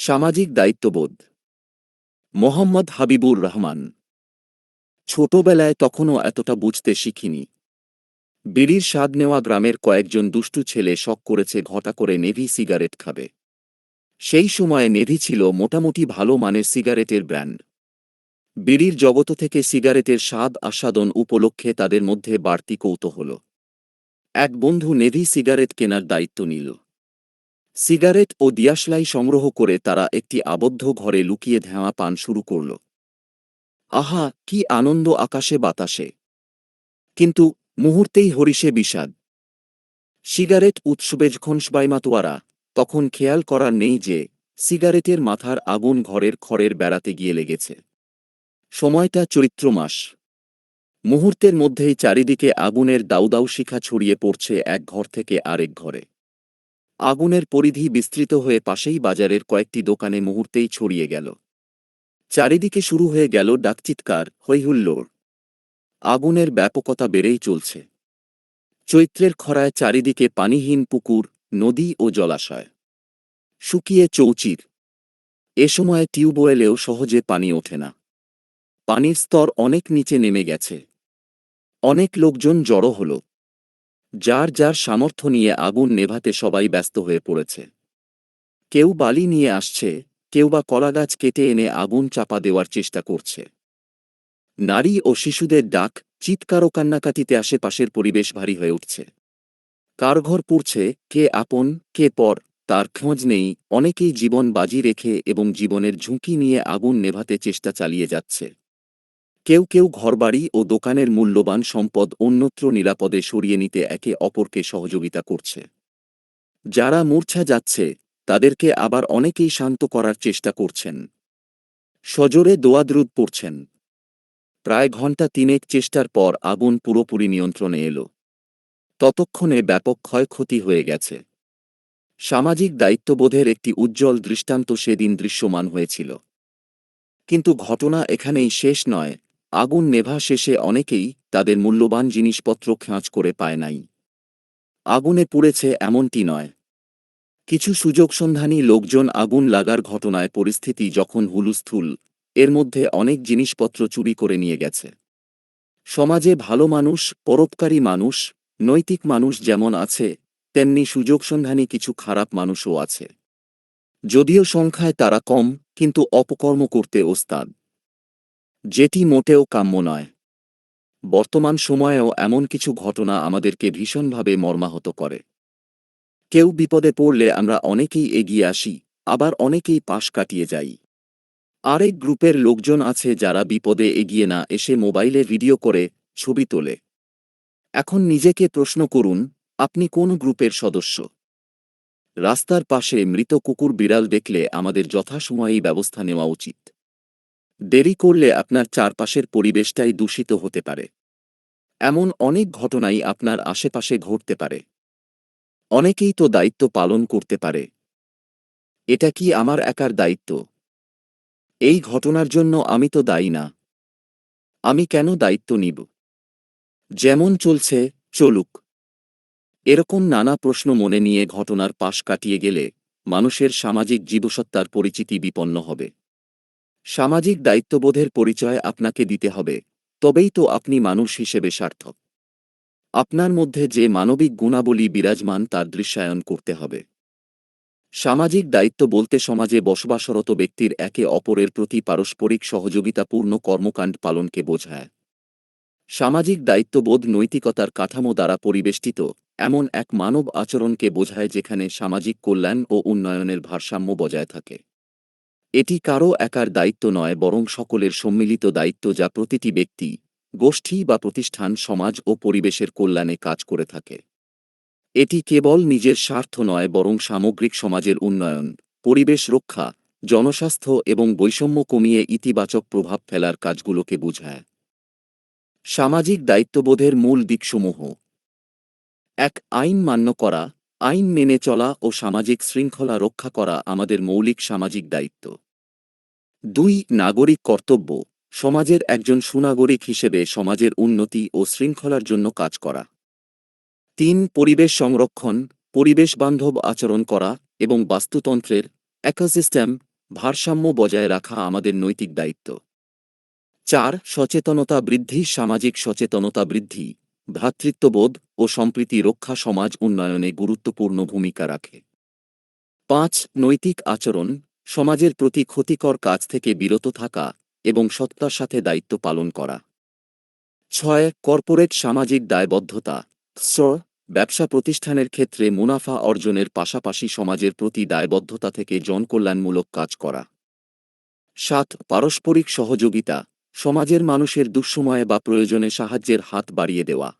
সামাজিক দায়িত্ববোধ। মোহাম্মদ হাবিবুর রহমান। ছোটবেলায় তখনও এতটা বুঝতে শিখিনি। বিড়ির স্বাদ নেওয়া গ্রামের কয়েকজন দুষ্টু ছেলে শখ করেছে ঘটা করে নেভি সিগারেট খাবে। সেই সময়ে নেভি ছিল মোটামুটি ভালো মানের সিগারেটের ব্র্যান্ড। বিড়ির জগত থেকে সিগারেটের স্বাদ আস্বাদন উপলক্ষে তাদের মধ্যে বাড়তি কৌতূহল। এক বন্ধু নেভি সিগারেট কেনার দায়িত্ব নিল। সিগারেট ও দিয়াশলাই সংগ্রহ করে তারা একটি আবদ্ধ ঘরে লুকিয়ে ধোঁয়া পান শুরু করল। আহা, কি আনন্দ আকাশে বাতাসে! কিন্তু মুহূর্তেই হরিষে বিষাদ। সিগারেট উৎসবেজক্ষণ সবাইমাতোয়ারা তখন খেয়াল করার নেই যে সিগারেটের মাথার আগুন ঘরের খড়ের বেড়াতে গিয়ে লেগেছে। সময়টা চৈত্র মাস। মুহূর্তের মধ্যেই চারিদিকে আগুনের দাউদাউ শিখা ছড়িয়ে পড়ছে এক ঘর থেকে আরেক ঘরে। আগুনের পরিধি বিস্তৃত হয়ে পাশেই বাজারের কয়েকটি দোকানে মুহূর্তেই ছড়িয়ে গেল। চারিদিকে শুরু হয়ে গেল ডাকচিৎকার, হৈহুল্লোড়। আগুনের ব্যাপকতা বেড়েই চলছে। চৈত্রের খরায় চারিদিকে পানিহীন পুকুর, নদী ও জলাশয়। শুকিয়ে চৌচির। এ সময় টিউবওয়েলেও সহজে পানি ওঠে না। পানির স্তর অনেক নিচে নেমে গেছে। অনেক লোকজন জড়ো হল। যার যার সামর্থ্য নিয়ে আগুন নেভাতে সবাই ব্যস্ত হয়ে পড়েছে। কেউ বালি নিয়ে আসছে, কেউ বা কলাগাছ কেটে এনে আগুন চাপা দেওয়ার চেষ্টা করছে। নারী ও শিশুদের ডাক, চিৎকার ও কান্নাকাটিতে আশেপাশের পরিবেশ ভারী হয়ে উঠছে। কার ঘর পুড়ছে, কে আপন কে পর তার খোঁজ নেই। অনেকেই জীবন বাজি রেখে এবং জীবনের ঝুঁকি নিয়ে আগুন নেভাতে চেষ্টা চালিয়ে যাচ্ছে। কেউ কেউ ঘরবাড়ি ও দোকানের মূল্যবান সম্পদ অন্যত্র নিরাপদে সরিয়ে নিতে একে অপরকে সহযোগিতা করছে। যারা মূর্ছা যাচ্ছে তাদেরকে আবার অনেকেই শান্ত করার চেষ্টা করছেন। সজোরে দোয়াদরুদ পড়ছেন। প্রায় ঘণ্টা তিনেক চেষ্টার পর আগুন পুরোপুরি নিয়ন্ত্রণে এলো। ততক্ষণে ব্যাপক ক্ষয়ক্ষতি হয়ে গেছে। সামাজিক দায়িত্ববোধের একটি উজ্জ্বল দৃষ্টান্ত সেদিন দৃশ্যমান হয়েছিল। কিন্তু ঘটনা এখানেই শেষ নয়। আগুন নেভা শেষে অনেকেই তাদের মূল্যবান জিনিসপত্র খেঁচ করে পায় নাই। আগুনে পুড়েছে এমনটি নয়। কিছু সুযোগসন্ধানী লোকজন আগুন লাগার ঘটনায় পরিস্থিতি যখন হুলস্থুল, এর মধ্যে অনেক জিনিসপত্র চুরি করে নিয়ে গেছে। সমাজে ভালো মানুষ, পরোপকারী মানুষ, নৈতিক মানুষ যেমন আছে, তেমনি সুযোগসন্ধানী কিছু খারাপ মানুষও আছে। যদিও সংখ্যায় তারা কম, কিন্তু অপকর্ম করতে ওস্তাদ। যেটি মোটেও কাম্য নয়। বর্তমান সময়েও এমন কিছু ঘটনা আমাদেরকে ভীষণভাবে মর্মাহত করে। কেউ বিপদে পড়লে আমরা অনেকেই এগিয়ে আসি, আবার অনেকেই পাশ কাটিয়ে যাই। আরেক গ্রুপের লোকজন আছে যারা বিপদে এগিয়ে না এসে মোবাইলে ভিডিও করে, ছবি তোলে। এখন নিজেকে প্রশ্ন করুন, আপনি কোন গ্রুপের সদস্য? রাস্তার পাশে মৃত কুকুর বিড়াল দেখলে আমাদের যথাসময়েই ব্যবস্থা নেওয়া উচিত। দেরি করলে আপনার চারপাশের পরিবেশটাই দূষিত হতে পারে। এমন অনেক ঘটনাই আপনার আশেপাশে ঘটতে পারে। অনেকেই তো দায়িত্ব পালন করতে পারে। এটা কি আমার একার দায়িত্ব? এই ঘটনার জন্য আমি তো দায়ী না। আমি কেন দায়িত্ব নিব? যেমন চলছে, চলুক। এরকম নানা প্রশ্ন মনে নিয়ে ঘটনার পাশ কাটিয়ে গেলে মানুষের সামাজিক জীবসত্তার পরিচিতি বিপন্ন হবে। সামাজিক দায়িত্ববোধের পরিচয় আপনাকে দিতে হবে, তবেই তো আপনি মানুষ হিসেবে সার্থক। আপনার মধ্যে যে মানবিক গুণাবলী বিরাজমান তার দৃশ্যায়ন করতে হবে। সামাজিক দায়িত্ব বলতে সমাজে বসবাসরত ব্যক্তির একে অপরের প্রতি পারস্পরিক সহযোগিতাপূর্ণ কর্মকাণ্ড পালনকে বোঝায়। সামাজিক দায়িত্ববোধ নৈতিকতার কাঠামো দ্বারা পরিবেষ্টিত এমন এক মানব আচরণকে বোঝায় যেখানে সামাজিক কল্যাণ ও উন্নয়নের ভারসাম্য বজায় থাকে। এটি কারও একার দায়িত্ব নয়, বরং সকলের সম্মিলিত দায়িত্ব, যা প্রতিটি ব্যক্তি, গোষ্ঠী বা প্রতিষ্ঠান সমাজ ও পরিবেশের কল্যাণে কাজ করে থাকে। এটি কেবল নিজের স্বার্থ নয়, বরং সামগ্রিক সমাজের উন্নয়ন, পরিবেশ রক্ষা, জনস্বাস্থ্য এবং বৈষম্য কমিয়ে ইতিবাচক প্রভাব ফেলার কাজগুলোকে বোঝায়। সামাজিক দায়িত্ববোধের মূল দিকসমূহ: ১. আইন মান্য করা। আইন মেনে চলা ও সামাজিক শৃঙ্খলা রক্ষা করা আমাদের মৌলিক সামাজিক দায়িত্ব। ২. নাগরিক কর্তব্য। সমাজের একজন সুনাগরিক হিসেবে সমাজের উন্নতি ও শৃঙ্খলার জন্য কাজ করা। ৩. পরিবেশ সংরক্ষণ। পরিবেশবান্ধব আচরণ করা এবং বাস্তুতন্ত্রের ইকোসিস্টেম ভারসাম্য বজায় রাখা আমাদের নৈতিক দায়িত্ব। 4. সচেতনতা বৃদ্ধি সামাজিক সচেতনতা বৃদ্ধি, ভ্রাতৃত্ববোধ ও সম্প্রীতি রক্ষা সমাজ উন্নয়নে গুরুত্বপূর্ণ ভূমিকা রাখে। 5. নৈতিক আচরণ সমাজের প্রতি ক্ষতিকর কাজ থেকে বিরত থাকা এবং সততার সাথে দায়িত্ব পালন করা। 6. কর্পোরেট সামাজিক দায়বদ্ধতা ব্যবসা প্রতিষ্ঠানের ক্ষেত্রে মুনাফা অর্জনের পাশাপাশি সমাজের প্রতি দায়বদ্ধতা থেকে জনকল্যাণমূলক কাজ করা। 7. পারস্পরিক সহযোগিতা সমাজের মানুষের দুঃসময়ে বা প্রয়োজনে সাহায্যের হাত বাড়িয়ে দেওয়া।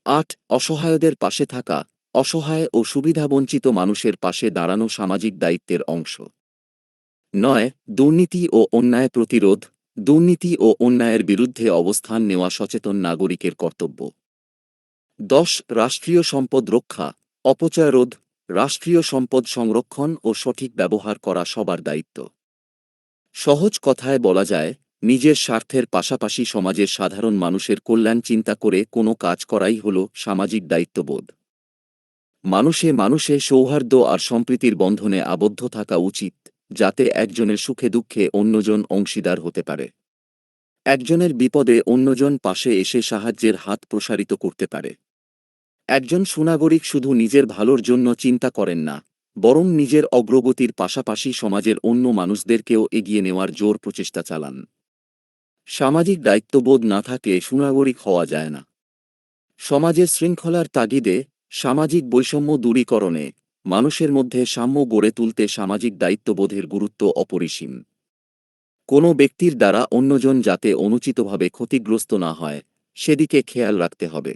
8. অসহায়দের পাশে থাকা অসহায় ও সুবিধাবঞ্চিত মানুষের পাশে দাঁড়ানো সামাজিক দায়িত্বের অংশ। 9. দুর্নীতি ও অন্যায় প্রতিরোধ দুর্নীতি ও অন্যায়ের বিরুদ্ধে অবস্থান নেওয়া সচেতন নাগরিকের কর্তব্য। 10. রাষ্ট্রীয় সম্পদ রক্ষা অপচয় রোধ রাষ্ট্রীয় সম্পদ সংরক্ষণ ও সঠিক ব্যবহার করা সবার দায়িত্ব। সহজ কথায় বলা যায়, নিজের স্বার্থের পাশাপাশি সমাজের সাধারণ মানুষের কল্যাণ চিন্তা করে কোনো কাজ করাই হল সামাজিক দায়িত্ববোধ। মানুষে মানুষে সৌহার্দ্য আর সম্প্রীতির বন্ধনে আবদ্ধ থাকা উচিত, যাতে একজনের সুখে দুঃখে অন্যজন অংশীদার হতে পারে। একজনের বিপদে অন্যজন পাশে এসে সাহায্যের হাত প্রসারিত করতে পারে। একজন সুনাগরিক শুধু নিজের ভালোর জন্য চিন্তা করেন না, বরং নিজের অগ্রগতির পাশাপাশি সমাজের অন্য মানুষদেরকেও এগিয়ে নেওয়ার জোর প্রচেষ্টা চালান। সামাজিক দায়িত্ববোধ না থাকলে সুনাগরিক হওয়া যায় না। সমাজের শৃঙ্খলার তাগিদে সামাজিক বৈষম্য দূরীকরণে মানুষের মধ্যে সাম্য গড়ে তুলতে সামাজিক দায়িত্ববোধের গুরুত্ব অপরিসীম। কোনো ব্যক্তির দ্বারা অন্যজন যাতে অনুচিতভাবে ক্ষতিগ্রস্ত না হয়, সেদিকে খেয়াল রাখতে হবে।